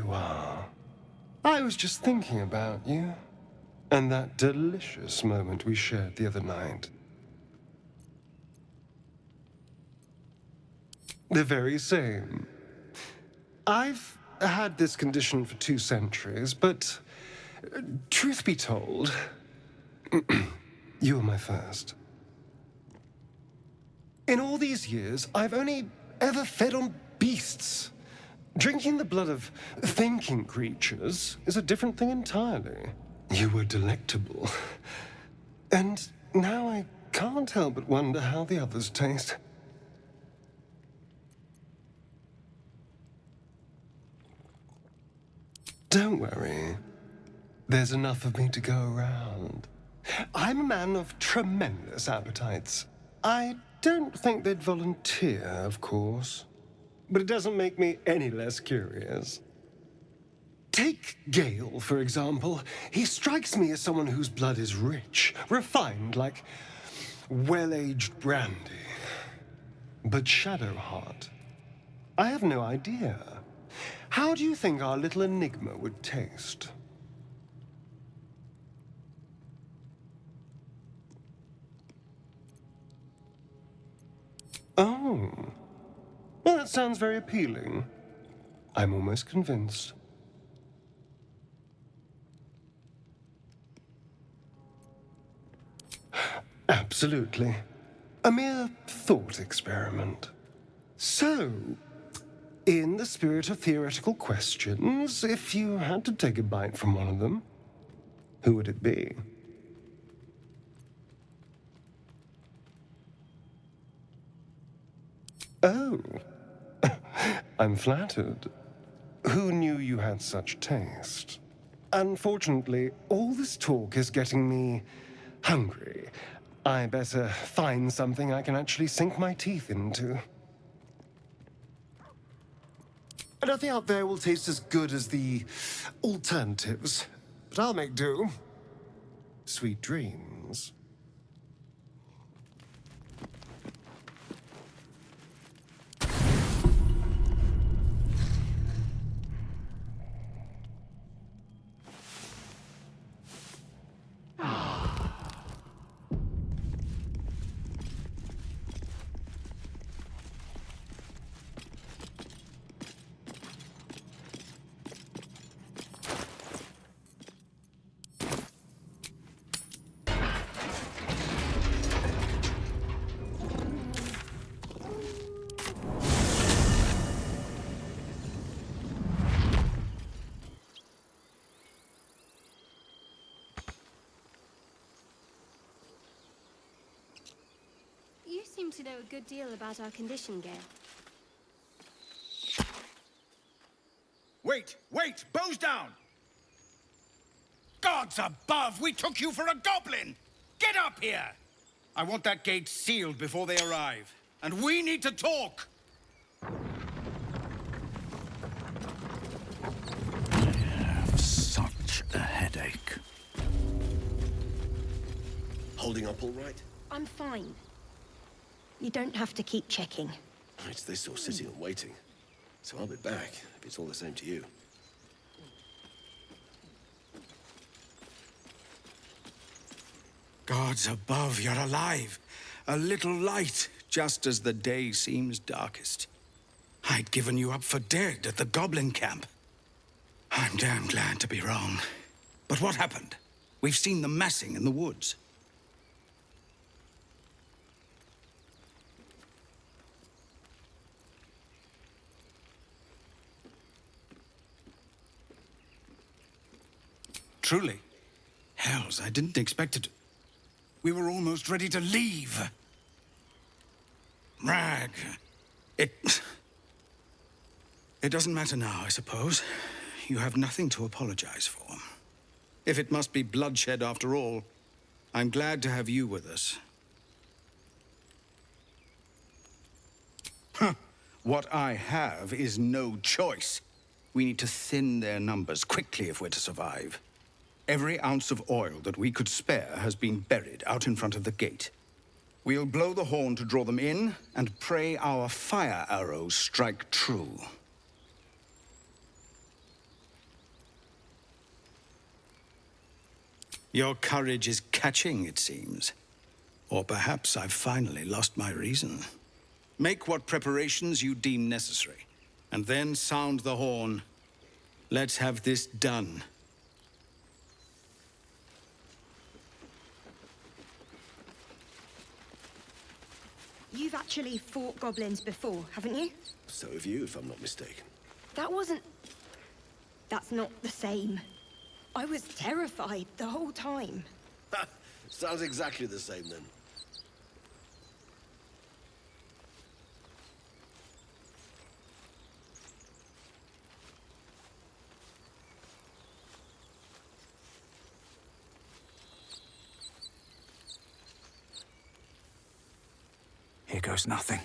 you are. I was just thinking about you, and that delicious moment we shared the other night. The very same. I've had this condition for 2 centuries, but truth be told, you were my first. In all these years, I've only ever fed on beasts. Drinking the blood of thinking creatures is a different thing entirely. You were delectable. And now I can't help but wonder how the others taste. Don't worry. There's enough of me to go around. I'm a man of tremendous appetites. I don't think they'd volunteer, of course. But it doesn't make me any less curious. Take Gale, for example. He strikes me as someone whose blood is rich, refined, like well-aged brandy. But Shadowheart, I have no idea. How do you think our little enigma would taste? Oh. Well, that sounds very appealing. I'm almost convinced. Absolutely. A mere thought experiment. So, in the spirit of theoretical questions, if you had to take a bite from one of them, who would it be? Oh. I'm flattered. Who knew you had such taste? Unfortunately, all this talk is getting me hungry. I better find something I can actually sink my teeth into. Nothing out there will taste as good as the alternatives, but I'll make do. Sweet dreams. You seem to know a good deal about our condition, Gale. Wait! Wait! Bows down! Gods above! We took you for a goblin! Get up here! I want that gate sealed before they arrive. And we need to talk! I have such a headache. Holding up all right? I'm fine. You don't have to keep checking. Right, they're still sitting and waiting. So I'll be back, if it's all the same to you. Gods above, you're alive. A little light, just as the day seems darkest. I'd given you up for dead at the goblin camp. I'm damn glad to be wrong. But what happened? We've seen them massing in the woods. Truly. Hells, I didn't expect it. We were almost ready to leave. Rag. It doesn't matter now, I suppose. You have nothing to apologize for. If it must be bloodshed after all, I'm glad to have you with us. Huh. What I have is no choice. We need to thin their numbers quickly if we're to survive. Every ounce of oil that we could spare has been buried out in front of the gate. We'll blow the horn to draw them in, and pray our fire arrows strike true. Your courage is catching, it seems. Or perhaps I've finally lost my reason. Make what preparations you deem necessary, and then sound the horn. Let's have this done. You've actually fought goblins before, haven't you? So have you, if I'm not mistaken. That wasn't... That's not the same. I was terrified the whole time. Sounds exactly the same then. Here goes nothing.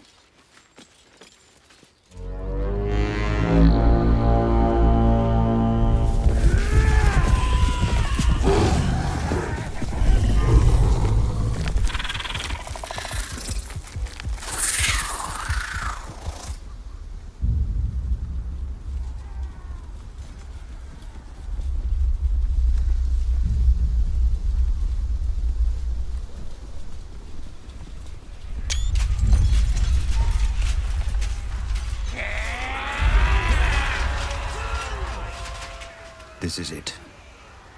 This is it.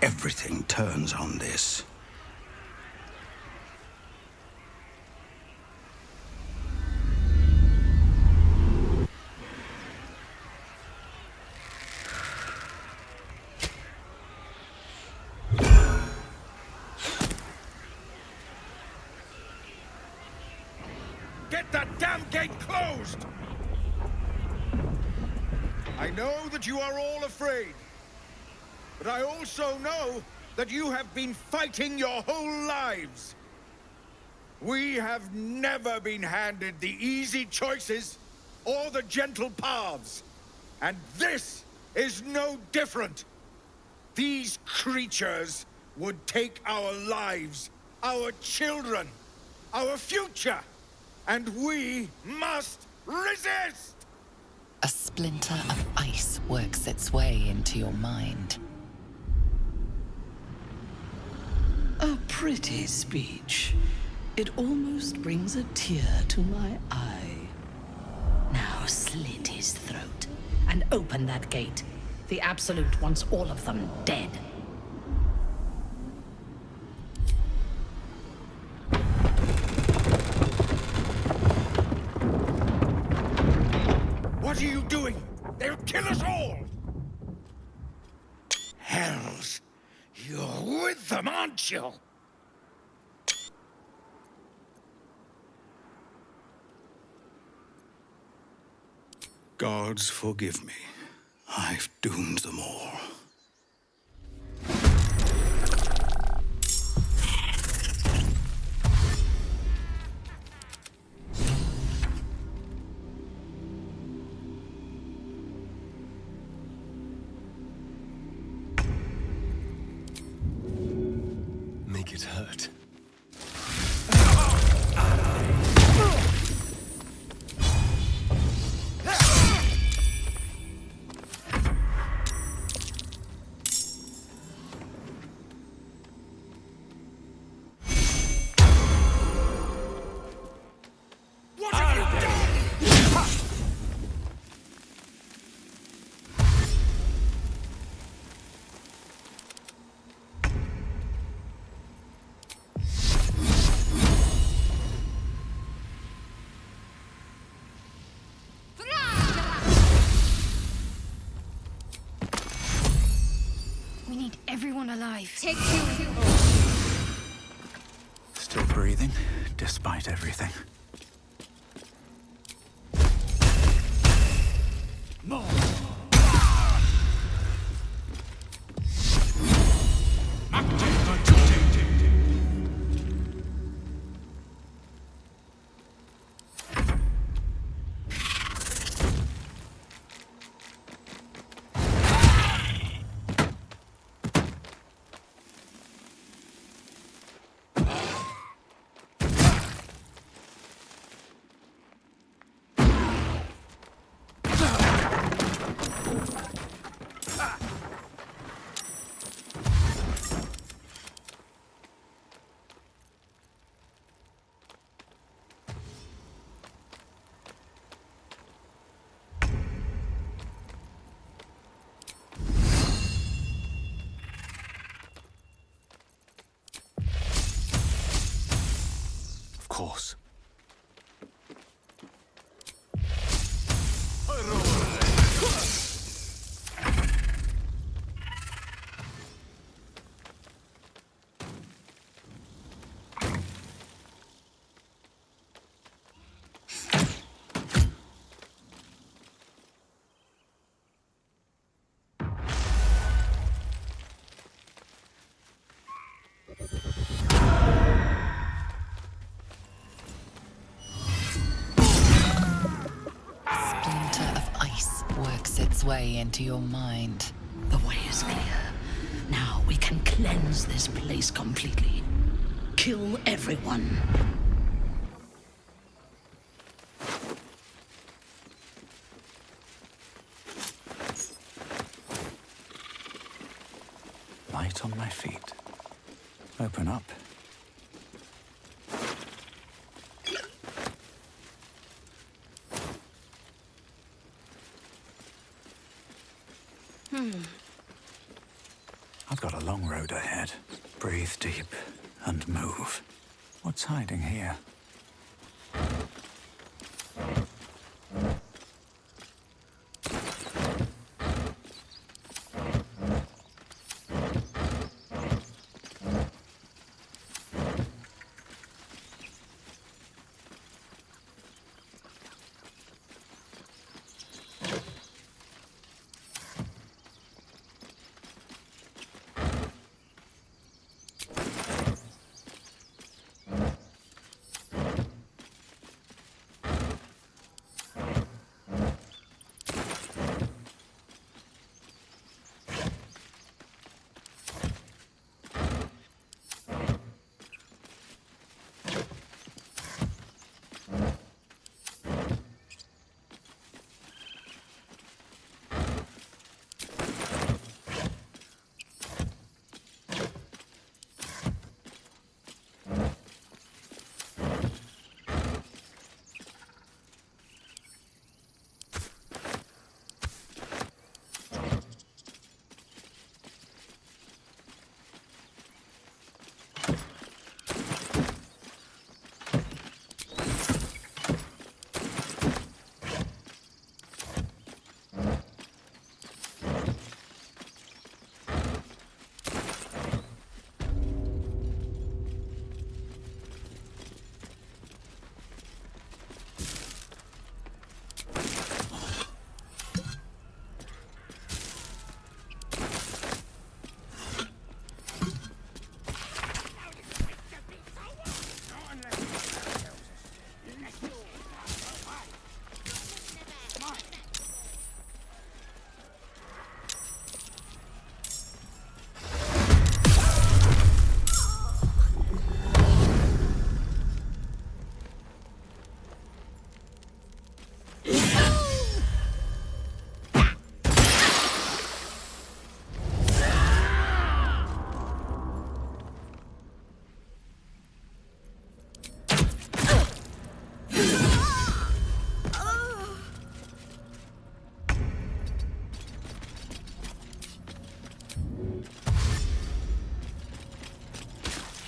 Everything turns on this. Get that damn gate closed! I know that you are all afraid. But I also know that you have been fighting your whole lives. We have never been handed the easy choices or the gentle paths. And this is no different. These creatures would take our lives, our children, our future, and we must resist! A splinter of ice works its way into your mind. A pretty speech. It almost brings a tear to my eye. Now slit his throat and open that gate. The Absolute wants all of them dead. What are you doing? They'll kill us all! Hells! You're with them, aren't you? Gods forgive me. I've doomed them all. Make it hurt. What have you done? We need everyone alive. Take two. Still breathing, despite everything. course. Splinter of ice works its way into your mind. The way is clear. Now we can cleanse this place completely. Kill everyone. Light on my feet. Open up. I've got a long road ahead. Breathe deep and move. What's hiding here?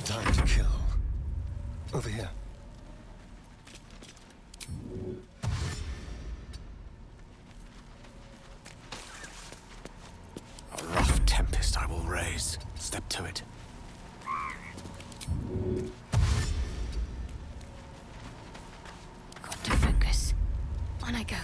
Time to kill. Over here. A rough tempest I will raise. Step to it. Got to focus. On I go.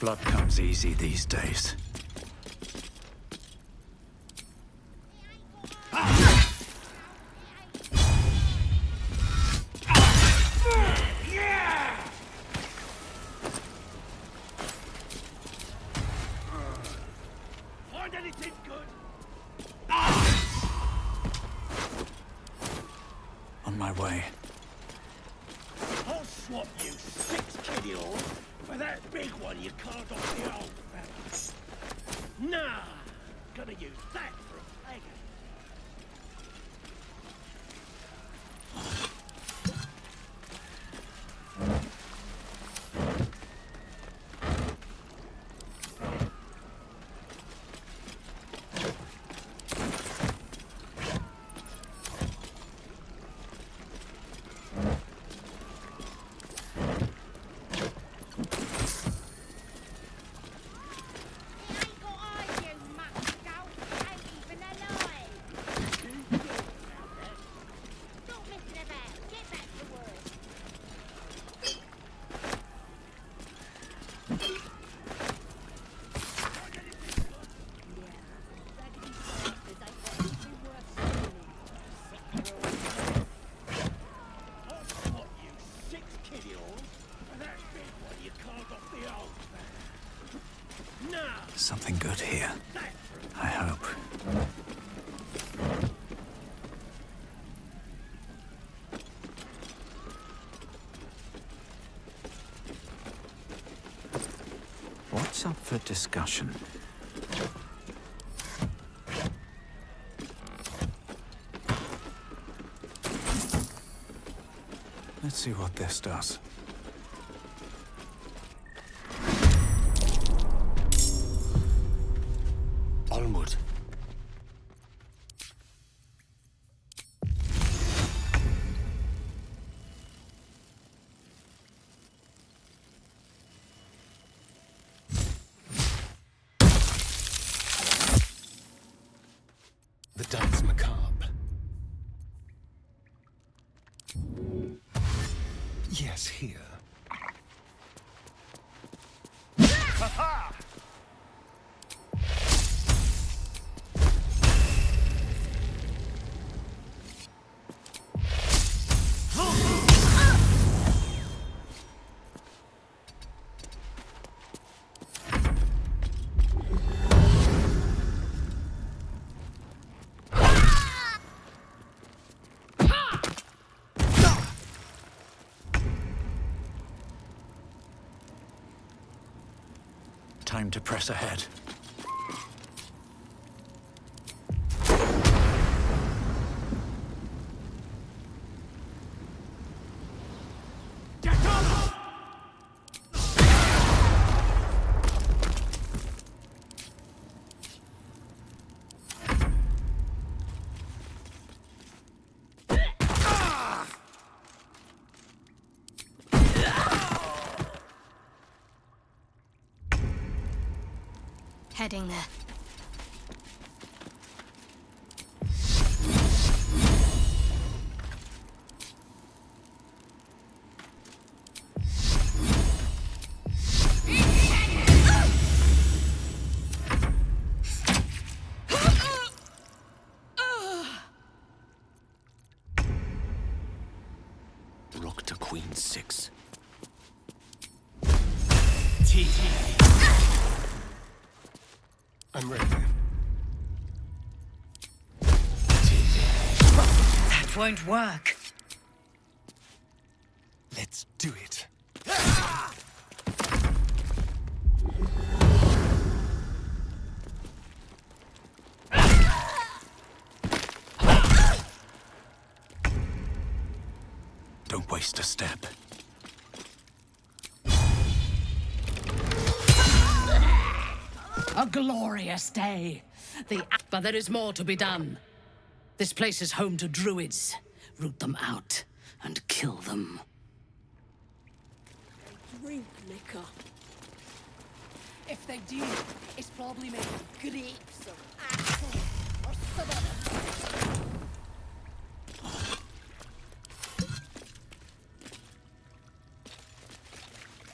Blood comes easy these days. On my way. I'll swap you 6 kilos for that big one you carved off the old fella. Nah, gonna use that for a flag. Something good here. I hope. What's up for discussion? Let's see what this does. Onward. The dance macabre. Yes, here. Time to press ahead. Heading there. Rock to Queen 6. I'm ready. That won't work. Let's do it. Don't waste a step. A glorious day. But there is more to be done. This place is home to druids. Root them out and kill them. Drink liquor. If they do, it's probably made of grapes or apple or some other.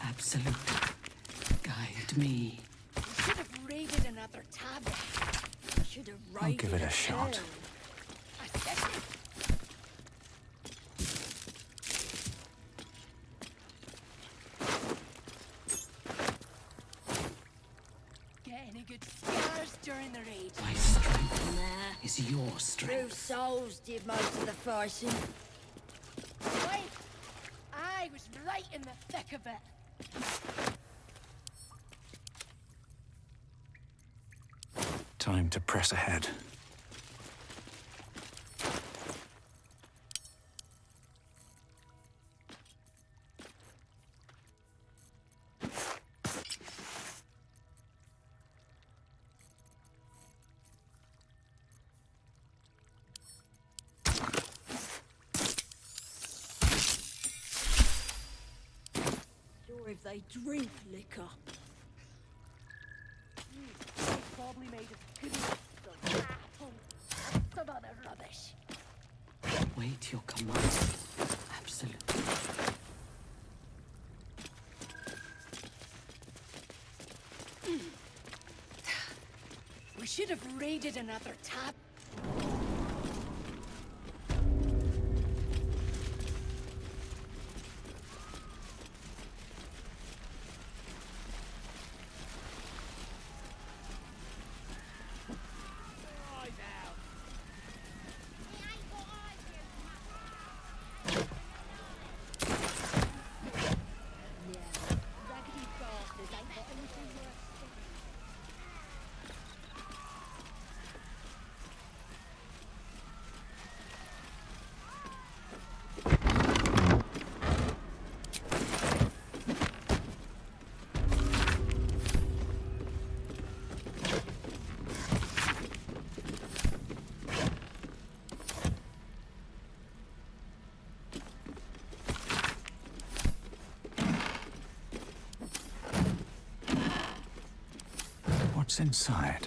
Absolutely. Guide me. Should have raided another tavern. Should have I'll raided give it a shot. town. I said it. Get any good scars during the raid? My strength Nah. is your True strength. souls did most of the fighting. Wait! I was right in the thick of it. Time to press ahead. Sure if they drink liquor. It's probably made of goodies, some apple, some other rubbish. Wait your command. Absolutely. We should have raided another tab. What's inside?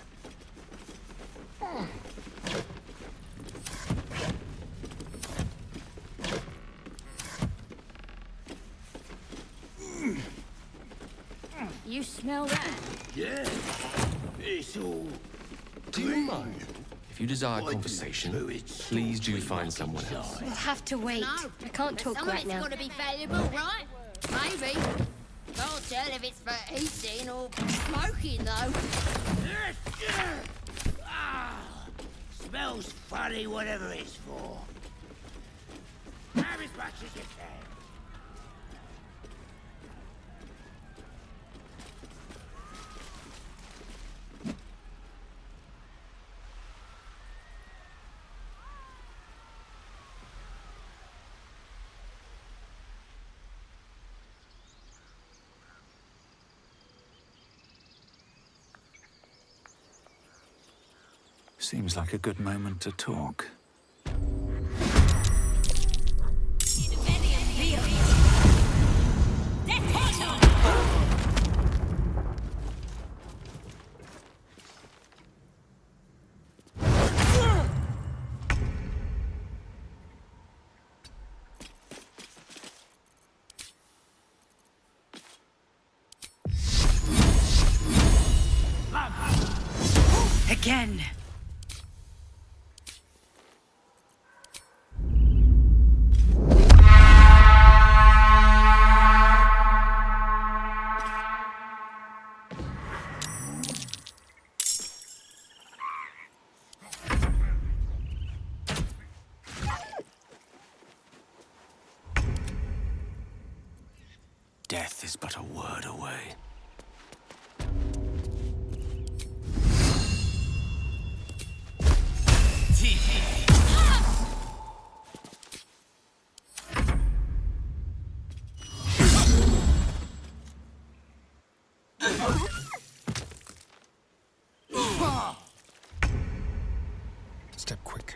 You smell that? Yeah. It's all... Do you mind? If you desire conversation, please do find someone else. We'll have to wait. No, I can't talk some right of it's now. got to be valuable, right? Maybe. Can't tell if it's for eating or smoking, though. Smells funny, whatever it's for. Have as much as you can. Seems like a good moment to talk. Again. Death is but a word away. Step quick.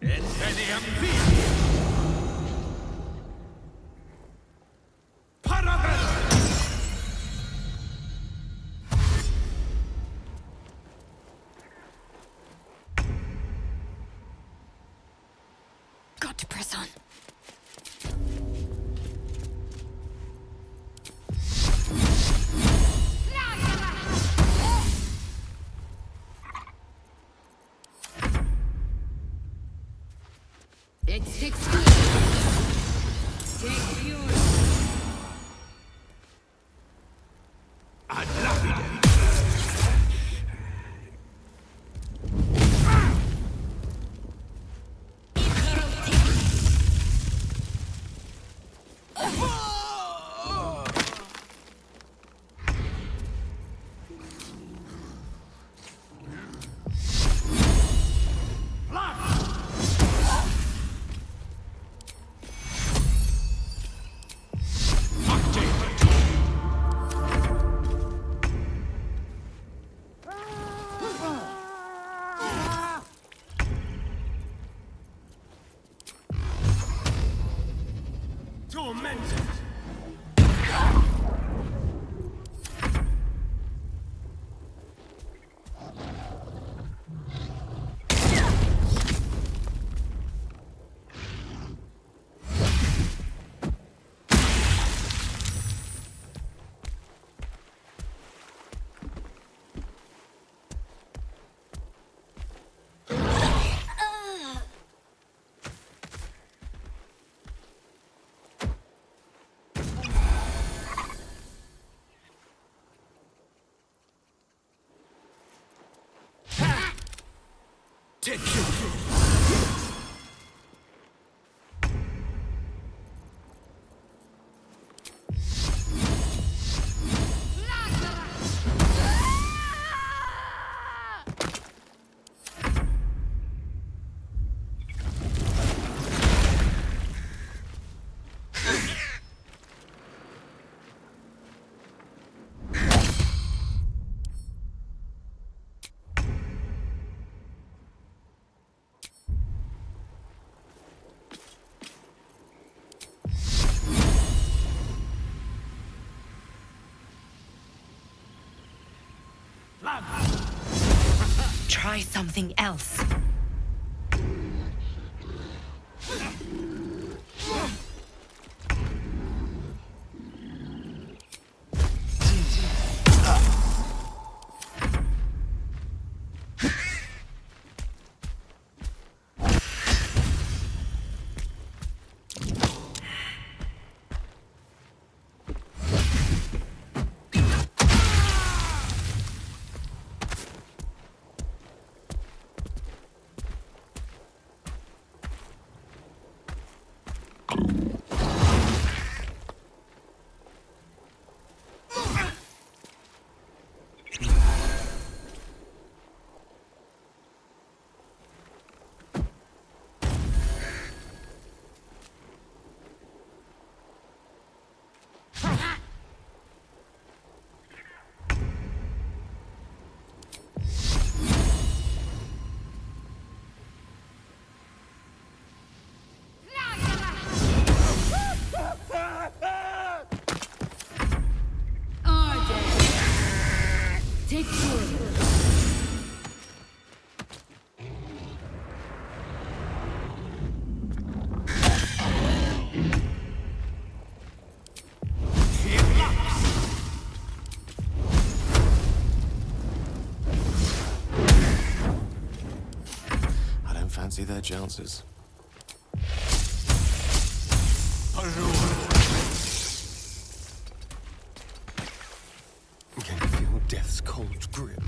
It's the got to press on. It takes good. Take yours. I'd love it. Tormented. Take you. Try something else. Take yours. I don't fancy their chances. Can you feel death's cold grip?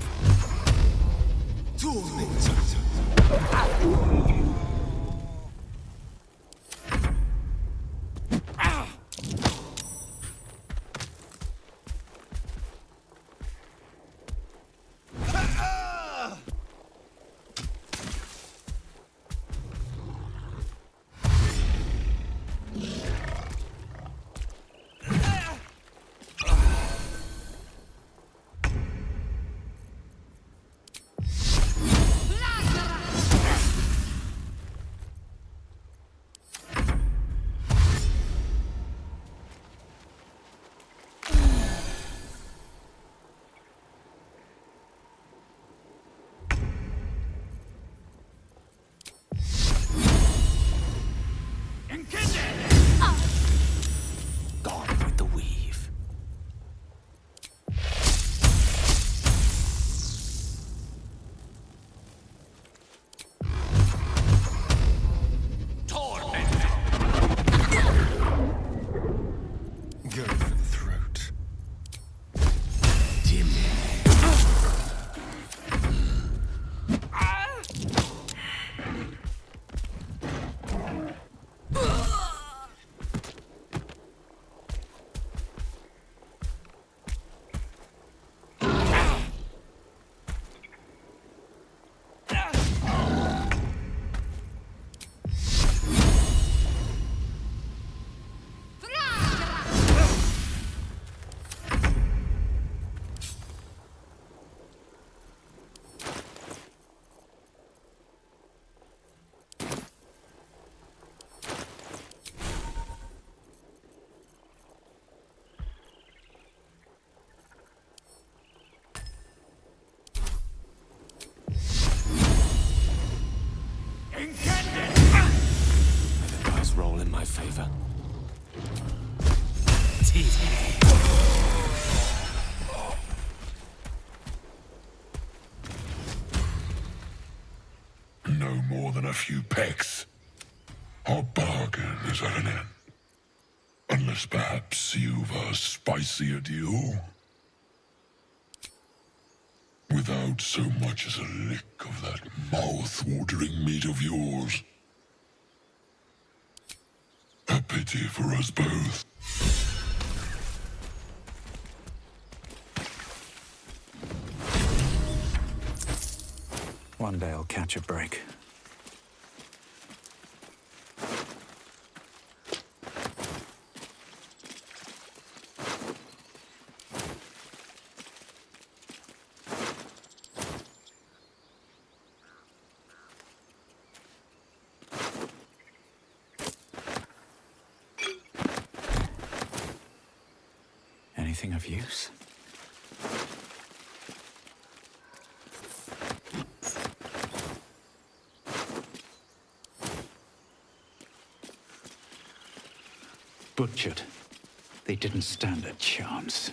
my favor. No more than a few pecks. Our bargain is at an end. Unless perhaps you've a spicier deal? Without so much as a lick of that mouth-watering meat of yours. A pity for us both. One day I'll catch a break. Anything of use? Butchered. They didn't stand a chance.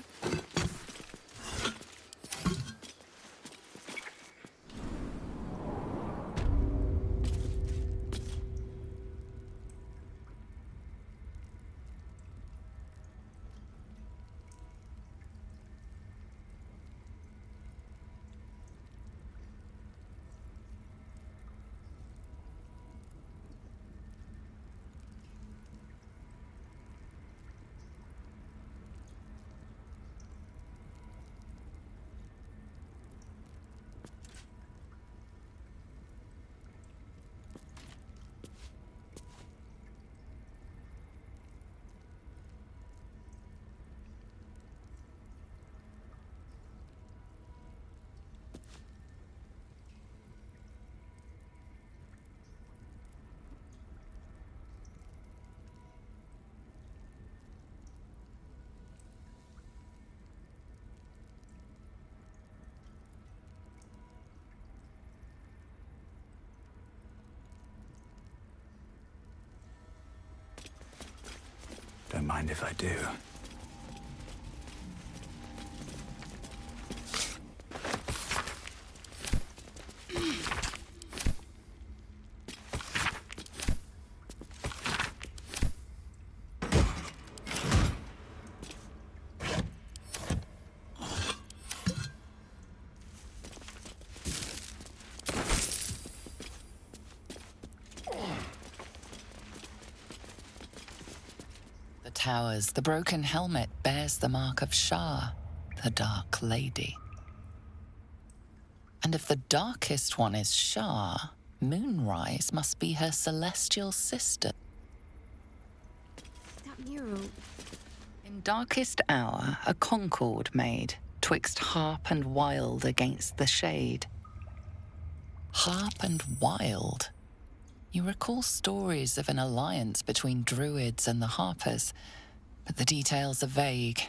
Don't mind if I do. Towers, the broken helmet bears the mark of Shah, the Dark Lady. And if the darkest one is Shah, Moonrise must be her celestial sister. That mural. In darkest hour, a concord made, twixt harp and wild against the shade. Harp and wild. You recall stories of an alliance between druids and the harpers, but the details are vague.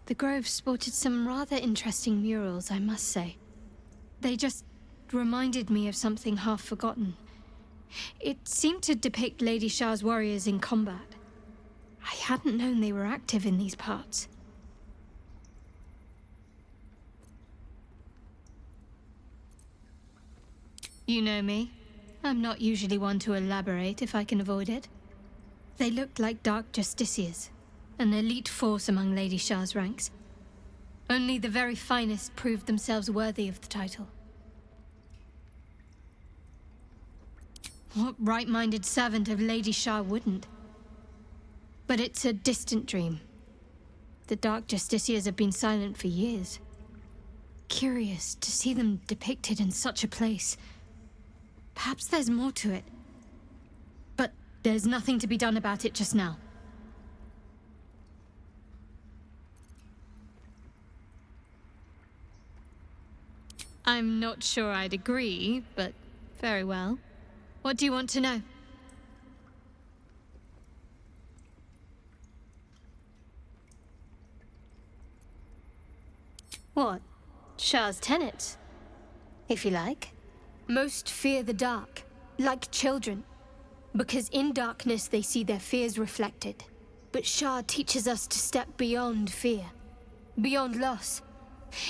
The grove sported some rather interesting murals, I must say. They just reminded me of something half forgotten. It seemed to depict Lady Shah's warriors in combat. I hadn't known they were active in these parts. You know me. I'm not usually one to elaborate if I can avoid it. They looked like dark justiciars, an elite force among Lady Shah's ranks. Only the very finest proved themselves worthy of the title. What right-minded servant of Lady Shah wouldn't? But it's a distant dream. The Dark Justiciars have been silent for years. Curious to see them depicted in such a place. Perhaps there's more to it. But there's nothing to be done about it just now. I'm not sure I'd agree, but very well. What do you want to know? What? Shah's tenets? If you like. Most fear the dark, like children. Because in darkness they see their fears reflected. But Shah teaches us to step beyond fear, beyond loss.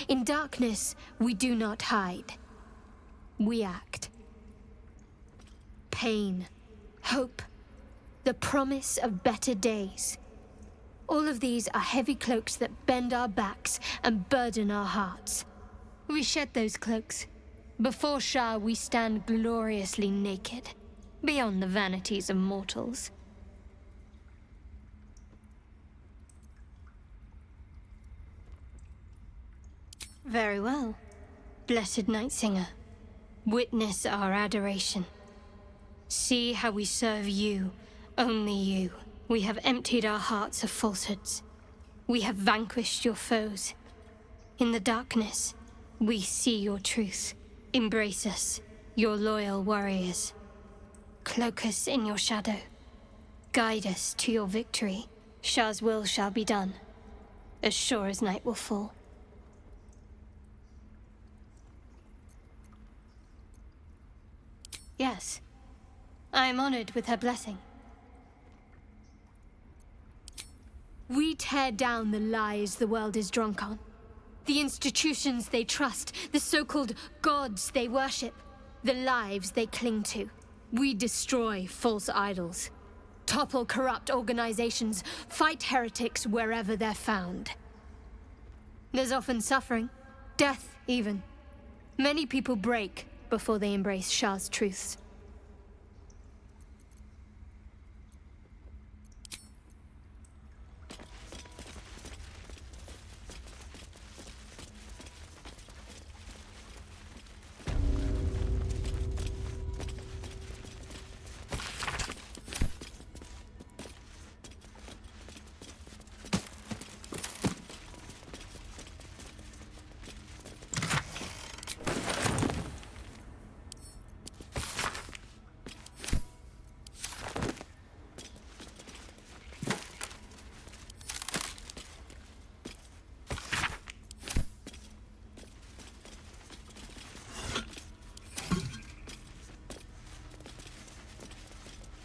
In darkness, we do not hide. We act. Pain, hope, the promise of better days. All of these are heavy cloaks that bend our backs and burden our hearts. We shed those cloaks. Before Shah, we stand gloriously naked, beyond the vanities of mortals. Very well, blessed Night Singer. Witness our adoration. See how we serve you, only you. We have emptied our hearts of falsehoods. We have vanquished your foes. In the darkness, we see your truth. Embrace us, your loyal warriors. Cloak us in your shadow. Guide us to your victory. Shah's will shall be done, as sure as night will fall. Yes, I am honored with her blessing. We tear down the lies the world is drunk on. The institutions they trust, the so-called gods they worship, the lives they cling to. We destroy false idols, topple corrupt organizations, fight heretics wherever they're found. There's often suffering, death even. Many people break before they embrace Shah's truths.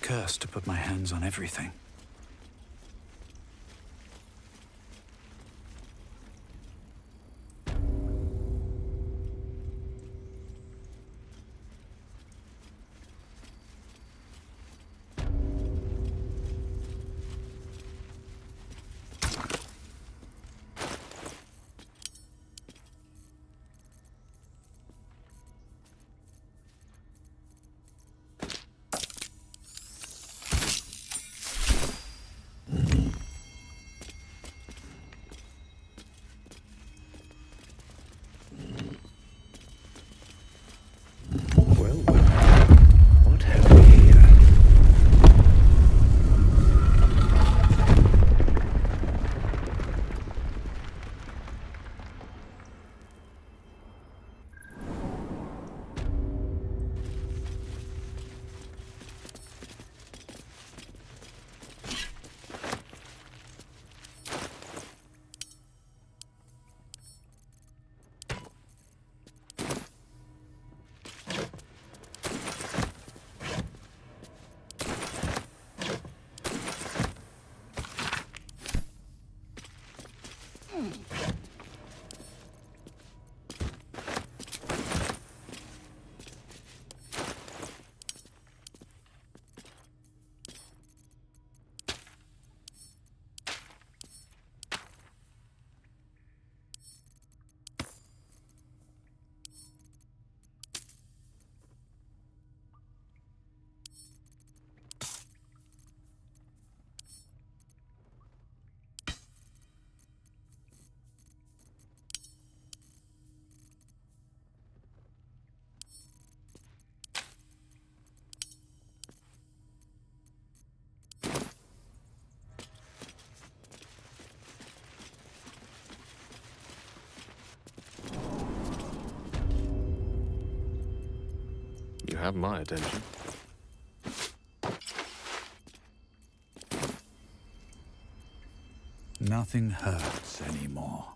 Cursed to put my hands on everything. have my attention. Nothing hurts anymore.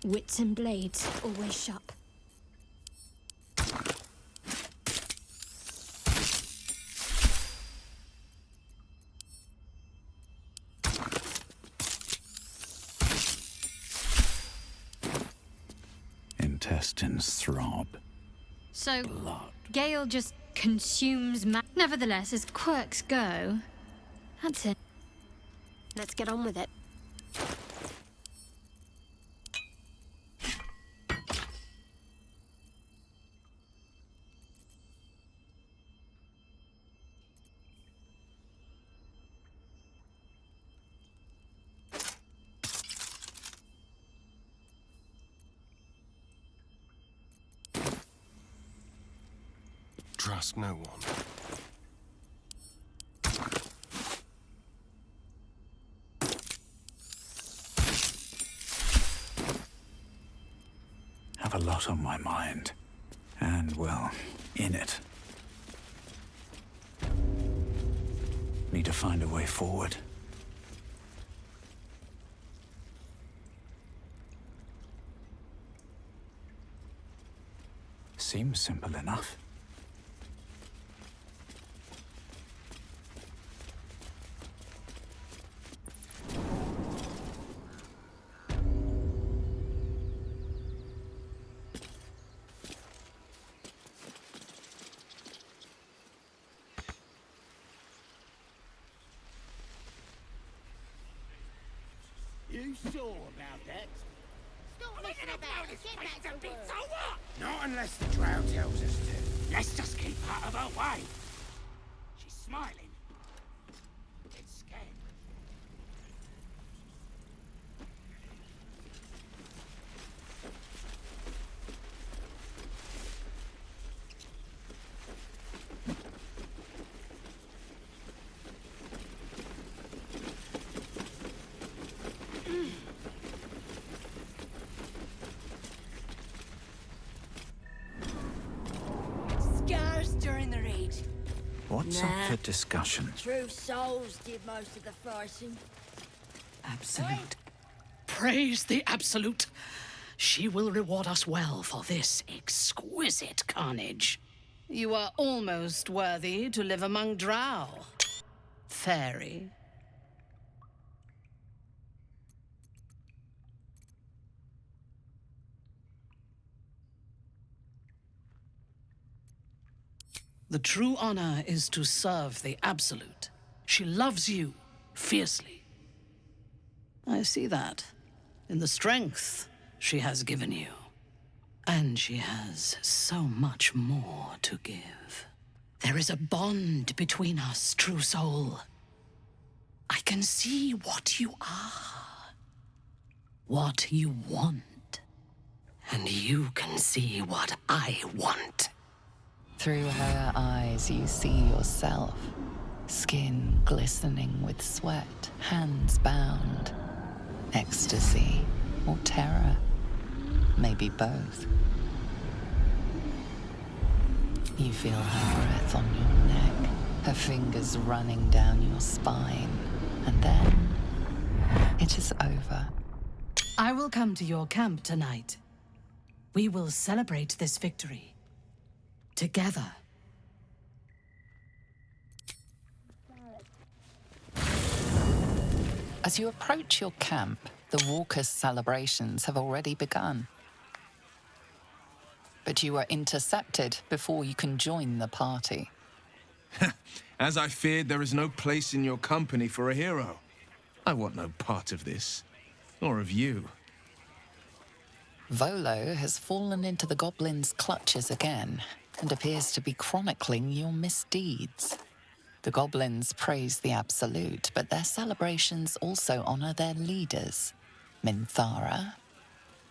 Wits and blades, always sharp. Intestines throb. So, Gale just consumes Nevertheless, as quirks go, that's it. Let's get on with it. Trust no one. Have a lot on my mind. And, well, in it. Need to find a way forward. Seems simple enough. You sure about that? Stop messing about. Get back to work. So what? Not unless the drow tells us to. Let's just keep out of her way. She's smiling. It's scared. Scars during the raid. What's Nah. up for discussion? True souls did most of the fighting. Absolute. Praise the Absolute. She will reward us well for this exquisite carnage. You are almost worthy to live among drow. Fairy. The true honor is to serve the Absolute. She loves you fiercely. I see that in the strength she has given you. And she has so much more to give. There is a bond between us, true soul. I can see what you are, what you want, and you can see what I want. Through her eyes, you see yourself. Skin glistening with sweat, hands bound. Ecstasy or terror. Maybe both. You feel her breath on your neck, her fingers running down your spine. And then, it is over. I will come to your camp tonight. We will celebrate this victory. Together. As you approach your camp, the Walker's celebrations have already begun. But you are intercepted before you can join the party. As I feared, there is no place in your company for a hero. I want no part of this, or of you. Volo has fallen into the goblin's clutches again and appears to be chronicling your misdeeds. The goblins praise the Absolute, but their celebrations also honor their leaders, Minthara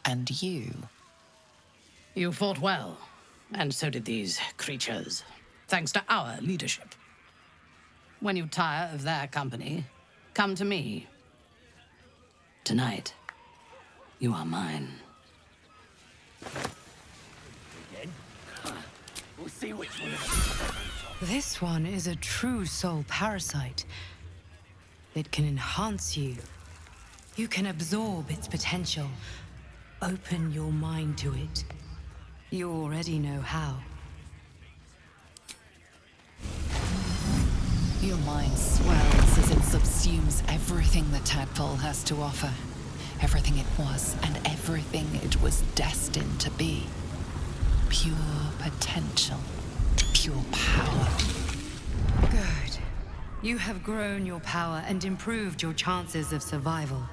and you. You fought well, and so did these creatures, thanks to our leadership. When you tire of their company, come to me. Tonight, you are mine. Again? We'll see which one of us. This one is a true soul parasite. It can enhance you. You can absorb its potential. Open your mind to it. You already know how. Your mind swells as it subsumes everything the tadpole has to offer. Everything it was and everything it was destined to be. Pure potential. Pure power. Good. You have grown your power and improved your chances of survival.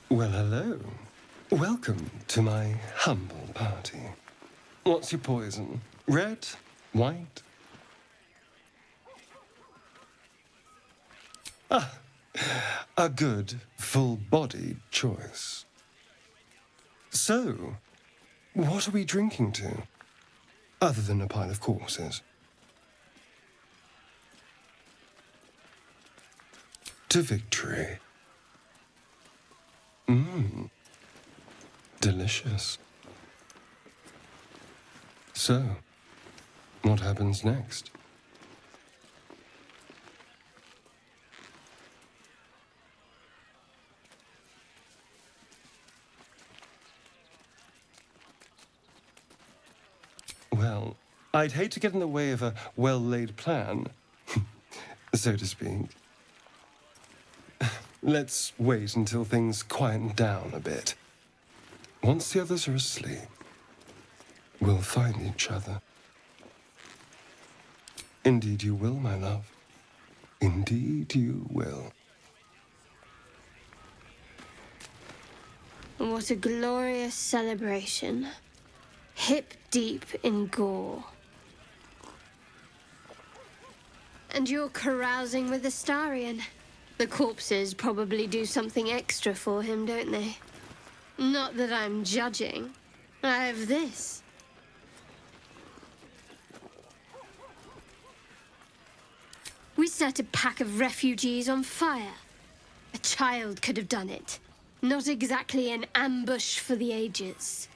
Well, hello. Welcome to my humble party. What's your poison? Red? White? Ah, a good, full-bodied choice. So, what are we drinking to? Other than a pile of corpses. To victory. Mmm. Delicious. So, what happens next? Well, I'd hate to get in the way of a well-laid plan, so to speak. Let's wait until things quieten down a bit. Once the others are asleep, we'll find each other. Indeed you will, my love. Indeed you will. What a glorious celebration. Hip deep in gore. And you're carousing with Astarion. The corpses probably do something extra for him, don't they? Not that I'm judging. I have this. We set a pack of refugees on fire. A child could have done it. Not exactly an ambush for the ages.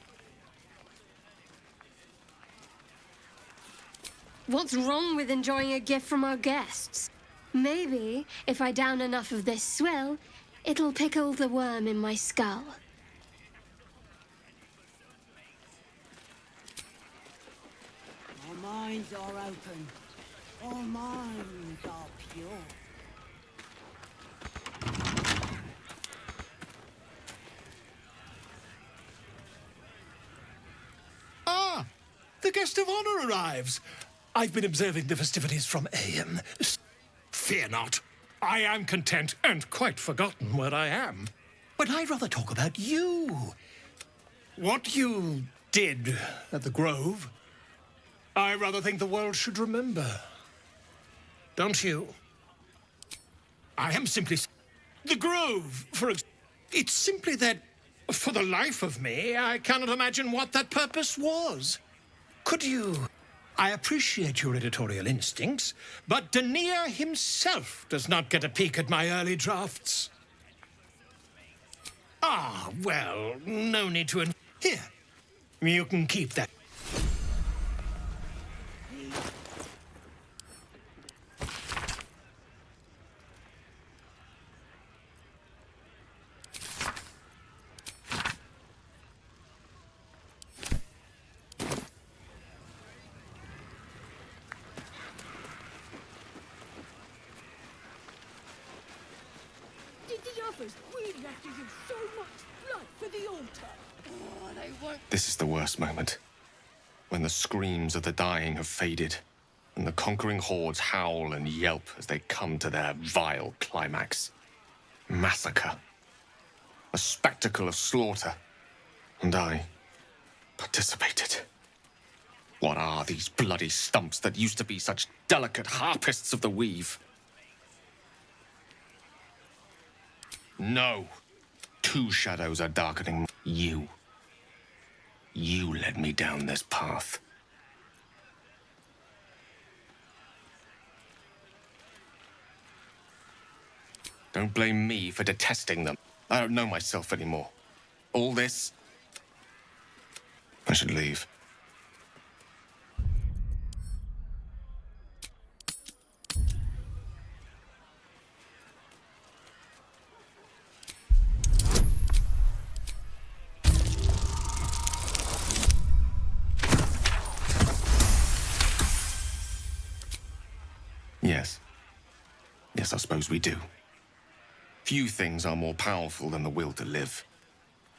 What's wrong with enjoying a gift from our guests? Maybe, if I down enough of this swill, it'll pickle the worm in my skull. Our minds are open. Our minds are pure. Ah! The guest of honor arrives. I've been observing the festivities from Fear not. I am content and quite forgotten where I am. But I'd rather talk about you. What you did at the Grove, I rather think the world should remember. Don't you? I am simply... The Grove, for example. It's simply that, for the life of me, I cannot imagine what that purpose was. Could you... I appreciate your editorial instincts, but Dania himself does not get a peek at my early drafts. Ah, well, no need to... Here, you can keep that. Did the others really have to use so much blood for the altar? Oh, they won't. This is the worst moment. When the screams of the dying have faded, and the conquering hordes howl and yelp as they come to their vile climax. Massacre. A spectacle of slaughter. And I participated. What are these bloody stumps that used to be such delicate harpists of the weave? No. Two shadows are darkening you. You led me down this path. Don't blame me for detesting them. I don't know myself anymore. All this... I should leave. Yes. Yes, I suppose we do. Few things are more powerful than the will to live.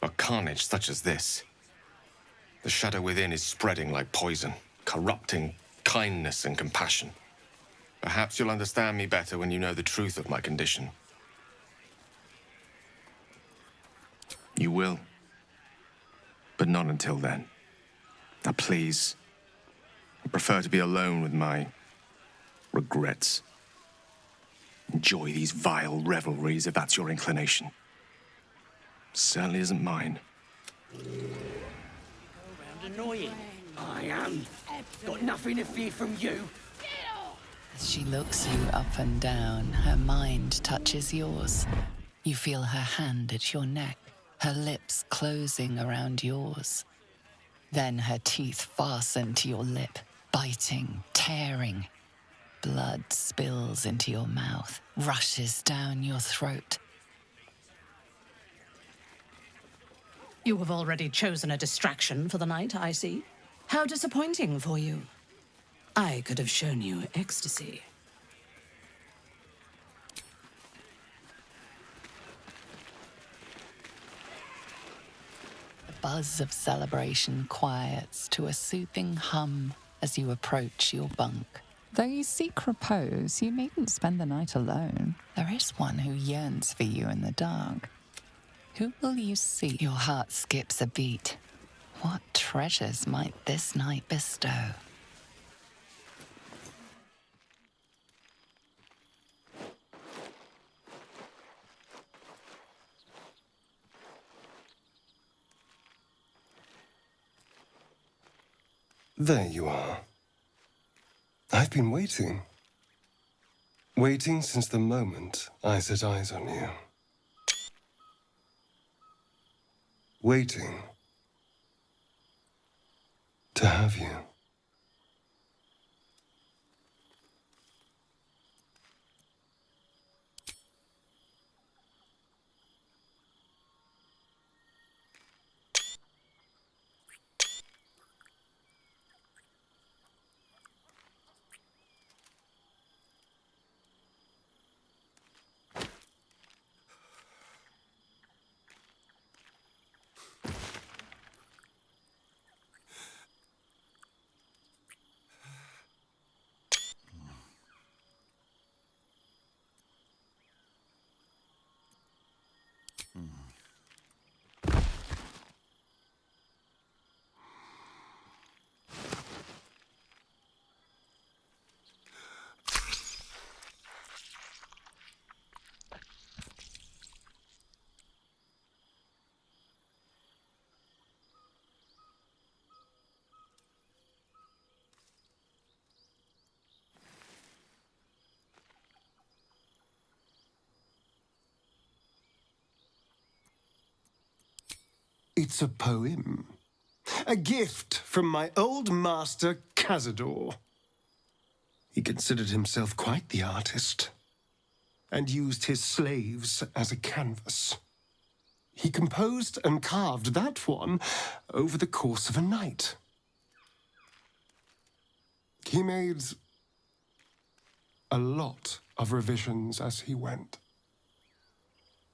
But carnage such as this... The shadow within is spreading like poison, corrupting kindness and compassion. Perhaps you'll understand me better when you know the truth of my condition. You will. But not until then. Now, please. I prefer to be alone with my... regrets. Enjoy these vile revelries if that's your inclination. Certainly isn't mine. Annoying. I am. Got nothing to fear from you. As she looks you up and down, her mind touches yours. You feel her hand at your neck, her lips closing around yours. Then her teeth fasten to your lip, biting, tearing. Blood spills into your mouth, rushes down your throat. You have already chosen a distraction for the night, I see. How disappointing for you. I could have shown you ecstasy. The buzz of celebration quiets to a soothing hum as you approach your bunk. Though you seek repose, you needn't spend the night alone. There is one who yearns for you in the dark. Who will you see? Your heart skips a beat. What treasures might this night bestow? There you are. I've been waiting. Waiting since the moment I set eyes on you. Waiting to have you. It's a poem. A gift from my old master, Cazador. He considered himself quite the artist, and used his slaves as a canvas. He composed and carved that one over the course of a night. He made a lot of revisions as he went.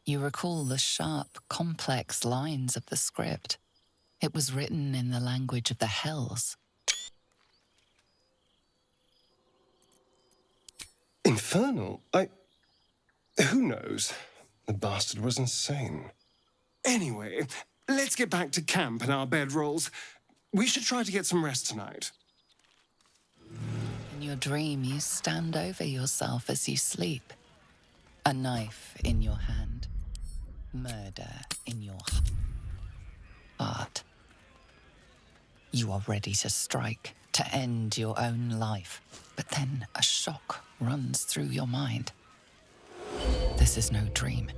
You recall the sharp, complex lines of the script. It was written in the language of the Hells. Infernal? Who knows? The bastard was insane. Anyway, let's get back to camp and our bedrolls. We should try to get some rest tonight. In your dream, you stand over yourself as you sleep. A knife in your hand. Murder in your heart. You are ready to strike, to end your own life. But then a shock runs through your mind. This is no dream.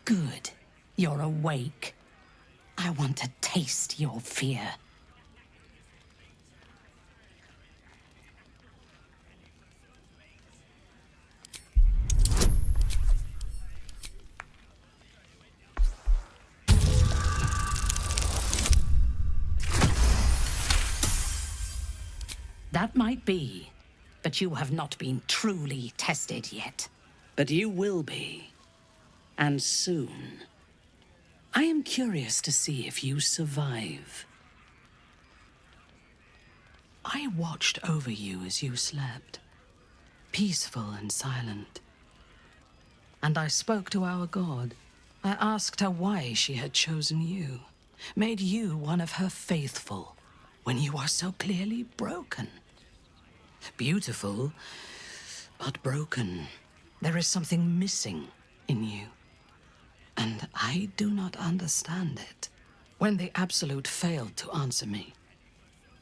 Good. You're awake. I want to taste your fear. That might be, but you have not been truly tested yet. But you will be. And soon. I am curious to see if you survive. I watched over you as you slept, peaceful and silent. And I spoke to our god. I asked her why she had chosen you, made you one of her faithful, when you are so clearly broken. Beautiful, but broken. There is something missing in you. And I do not understand it. When the Absolute failed to answer me,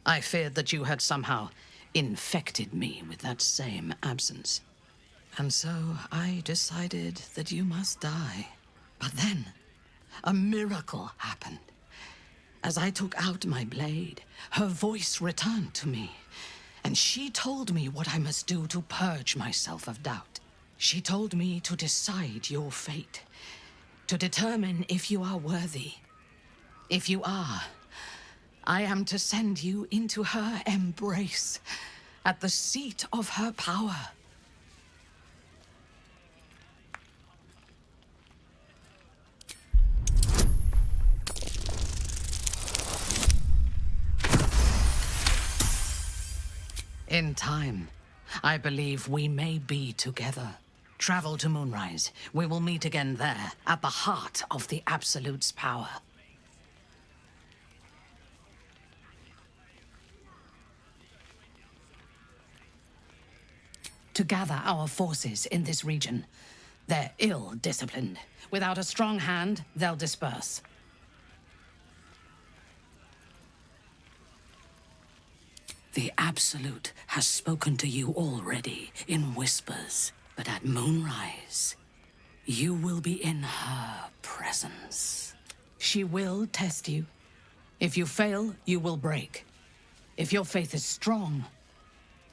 I feared that you had somehow infected me with that same absence. And so I decided that you must die. But then, a miracle happened. As I took out my blade, her voice returned to me, and she told me what I must do to purge myself of doubt. She told me to decide your fate, to determine if you are worthy. If you are, I am to send you into her embrace, at the seat of her power. In time, I believe we may be together. Travel to Moonrise. We will meet again there, at the heart of the Absolute's power. To gather our forces in this region. They're ill-disciplined. Without a strong hand, they'll disperse. The Absolute has spoken to you already in whispers, but at Moonrise, you will be in her presence. She will test you. If you fail, you will break. If your faith is strong,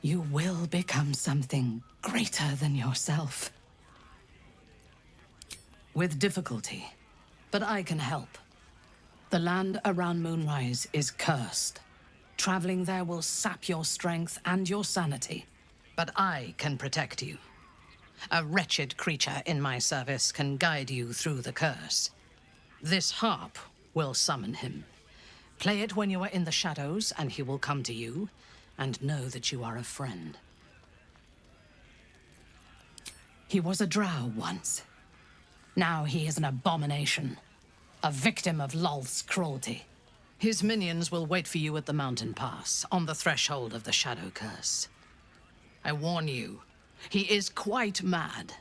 you will become something greater than yourself. With difficulty, but I can help. The land around Moonrise is cursed. Traveling there will sap your strength and your sanity, but I can protect you. A wretched creature in my service can guide you through the curse. This harp will summon him. Play it when you are in the shadows, and he will come to you, and know that you are a friend. He was a drow once. Now he is an abomination, a victim of Lolth's cruelty. His minions will wait for you at the mountain pass, on the threshold of the Shadow Curse. I warn you, he is quite mad,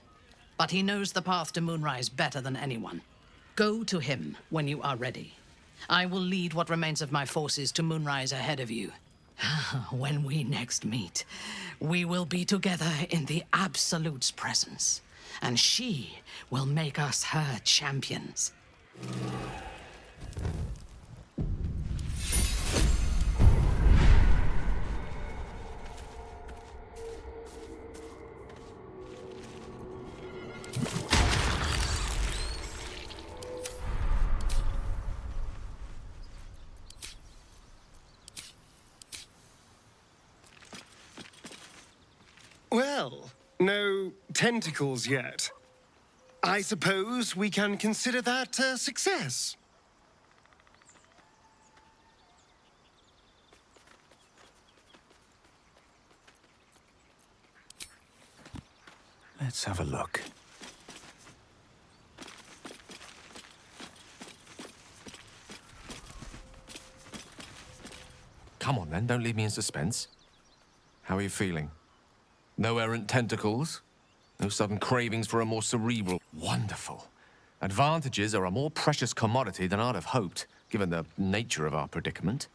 but he knows the path to Moonrise better than anyone. Go to him when you are ready. I will lead what remains of my forces to Moonrise ahead of you. When we next meet, we will be together in the Absolute's presence, and she will make us her champions. Well, no tentacles yet. I suppose we can consider that a success. Let's have a look. Come on then, don't leave me in suspense. How are you feeling? No errant tentacles? No sudden cravings for a more cerebral... Wonderful. Advantages are a more precious commodity than I'd have hoped, given the nature of our predicament.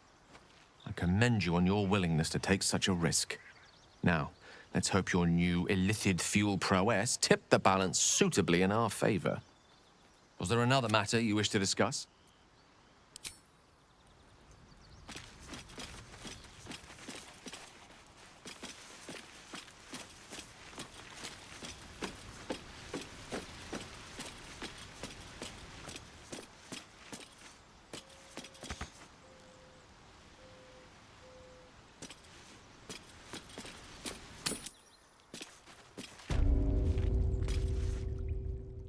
I commend you on your willingness to take such a risk. Now, let's hope your new illithid fuel prowess tipped the balance suitably in our favor. Was there another matter you wish to discuss?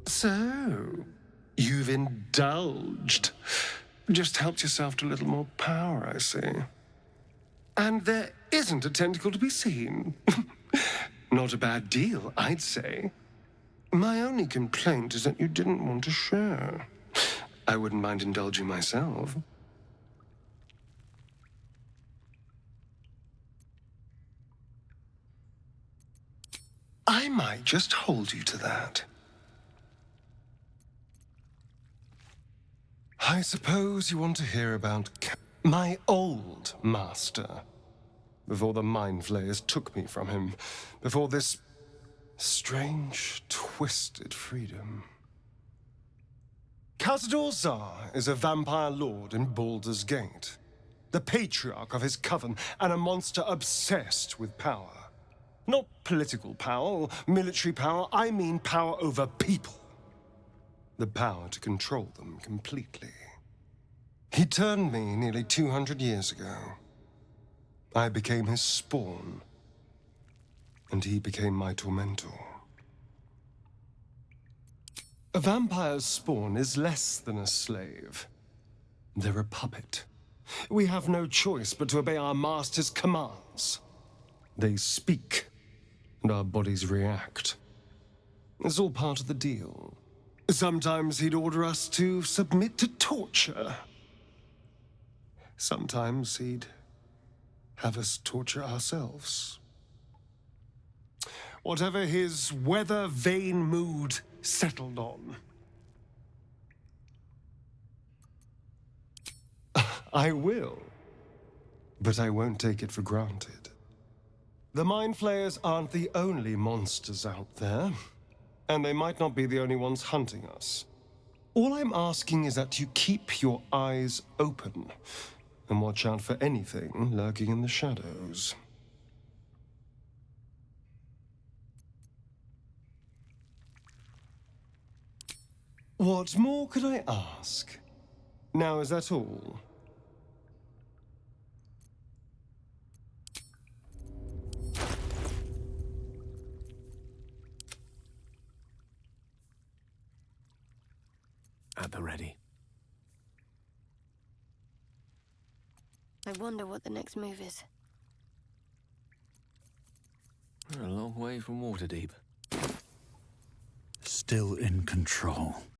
So, you've indulged. Just helped yourself to a little more power, I see. And there isn't a tentacle to be seen. Not a bad deal, I'd say. My only complaint is that you didn't want to share. I wouldn't mind indulging myself. I might just hold you to that. I suppose you want to hear about my old master. Before the Mind Flayers took me from him. Before this strange, twisted freedom. Cazador Zar is a vampire lord in Baldur's Gate. The patriarch of his coven and a monster obsessed with power. Not political power or military power, I mean power over people. The power to control them completely. He turned me nearly 200 years ago. I became his spawn, and he became my tormentor. A vampire's spawn is less than a slave. They're a puppet. We have no choice but to obey our master's commands. They speak, and our bodies react. It's all part of the deal. Sometimes he'd order us to submit to torture. Sometimes he'd have us torture ourselves. Whatever his weather-vane mood settled on. I will, but I won't take it for granted. The Mind Flayers aren't the only monsters out there. And they might not be the only ones hunting us. All I'm asking is that you keep your eyes open and watch out for anything lurking in the shadows. What more could I ask? Now, is that all? At the ready. I wonder what the next move is. We're a long way from Waterdeep. Still in control.